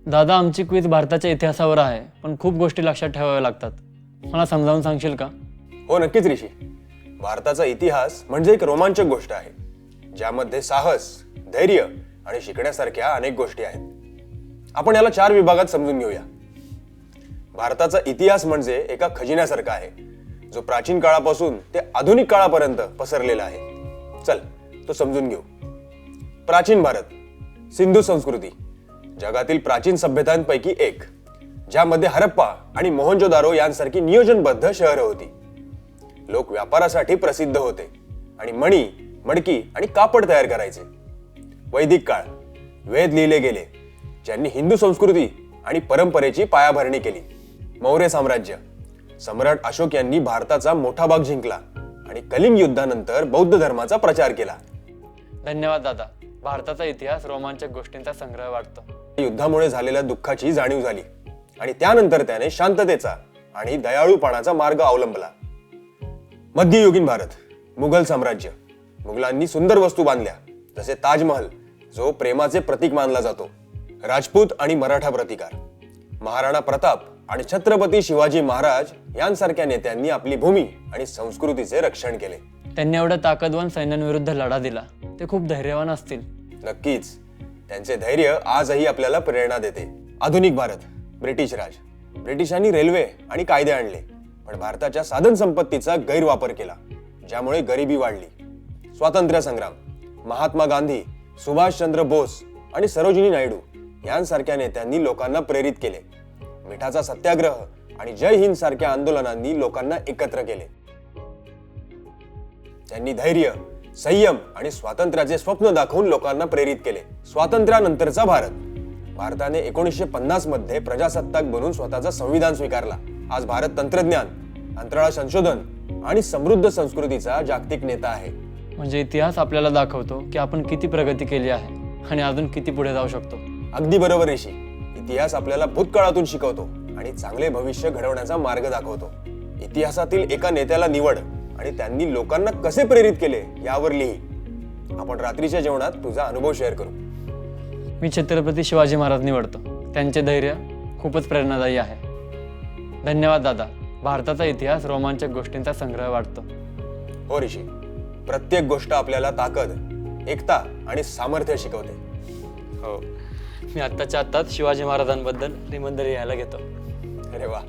दादा, आमची क्विज भारताच्या इतिहासावर आहे, पण खूप गोष्टी लक्षात ठेवाव्या लागतात. मला समजावून सांगशील का? हो, नक्कीच ऋषी. भारताचा इतिहास म्हणजे एक रोमांचक गोष्ट आहे, ज्यामध्ये साहस, धैर्य आणि शिकण्यासारख्या अनेक गोष्टी आहेत. आपण याला 4 विभागात समजून घेऊया. भारताचा इतिहास म्हणजे एका खजिन्यासारखा आहे, जो प्राचीन काळापासून ते आधुनिक काळापर्यंत पसरलेला आहे. चल, तो समजून घेऊ. प्राचीन भारत, सिंधू संस्कृती, जगातील प्राचीन सभ्यतांपैकी एक, ज्यामध्ये हरप्पा आणि मोहनजोदारो यांसारखी नियोजनबद्ध शहरं होती. लोक व्यापारासाठी प्रसिद्ध होते आणि मणी, मडकी आणि कापड तयार करायचे. वैदिक काळ, वेद लिहिले गेले, ज्यांनी हिंदू संस्कृती आणि परंपरेची पायाभरणी केली. मौर्य साम्राज्य, सम्राट अशोक यांनी भारताचा मोठा भाग जिंकला आणि कलिंग युद्धानंतर बौद्ध धर्माचा प्रचार केला. धन्यवाद दादा. भारताचा इतिहास रोमांचक गोष्टींचा संग्रह वाटतो. युद्धामुळे झालेल्या दुःखाची जाणीव झाली आणि त्यानंतर त्याने शांततेचा आणि दयाळूपणाचा मार्ग अवलंबला. मध्ययुगीन भारत, मुघल साम्राज्य, मुघलांनी सुंदर वस्तू बांधल्या, जसे ताजमहल, जो प्रेमाचे प्रतीक मानला जातो. राजपूत आणि मराठा प्रतिकार, महाराणा प्रताप आणि छत्रपती शिवाजी महाराज यांसारख्या नेत्यांनी आपली भूमी आणि संस्कृतीचे रक्षण केले. त्यांनी एवढ्या ताकदवान सैन्यांविरुद्ध लढा दिला. ते खूप धैर्यवान असतील. नक्कीच, त्यांचे धैर्य आजही आपल्याला प्रेरणा देते. आधुनिक भारत, ब्रिटिश राज, ब्रिटिशांनी रेल्वे आणि कायदे आणले, पण भारताच्या साधन संपत्तीचा गैरवापर केला, ज्यामुळे गरिबी वाढली. स्वातंत्र्य संग्राम, महात्मा गांधी, सुभाषचंद्र बोस आणि सरोजिनी नायडू यांसारख्या नेत्यांनी लोकांना प्रेरित केले. मिठाचा सत्याग्रह आणि जय हिंद सारख्या आंदोलनांनी लोकांना एकत्र केले. त्यांनी धैर्य, संयम आणि स्वातंत्र्याचे स्वप्न दाखवून लोकांना प्रेरित केले. स्वातंत्र्यानंतरचा भारत, भारताने 1950 मध्ये प्रजासत्ताक बनून स्वतःचा संविधान स्वीकारला. आज भारत तंत्रज्ञान, अंतराळ संशोधन आणि समृद्ध संस्कृतीचा जागतिक नेता आहे. म्हणजे इतिहास आपल्याला दाखवतो की आपण किती प्रगती केली आहे आणि अजून किती पुढे जाऊ शकतो. अगदी बरोबर ऋषी. इतिहास आपल्याला भूतकाळातून शिकवतो आणि चांगले भविष्य घडवण्याचा मार्ग दाखवतो. इतिहासातील एका नेत्याला निवड आणि त्यांनी लोकांना कसे प्रेरित केले यावर लिही. आपण रात्रीच्या जेवणात तुझा अनुभव शेअर करू. मी छत्रपती शिवाजी महाराज निवडतो. त्यांचे धैर्य खूपच प्रेरणादायी आहे. धन्यवाद दादा. भारताचा इतिहास रोमांचक गोष्टींचा संग्रह वाटतो. हो ऋषी, प्रत्येक गोष्ट आपल्याला ताकद, एकता आणि सामर्थ्य शिकवते. हो, मी आत्ताच्या आत्ताच शिवाजी महाराजांबद्दल निबंध लिहायला घेतो. अरे वा.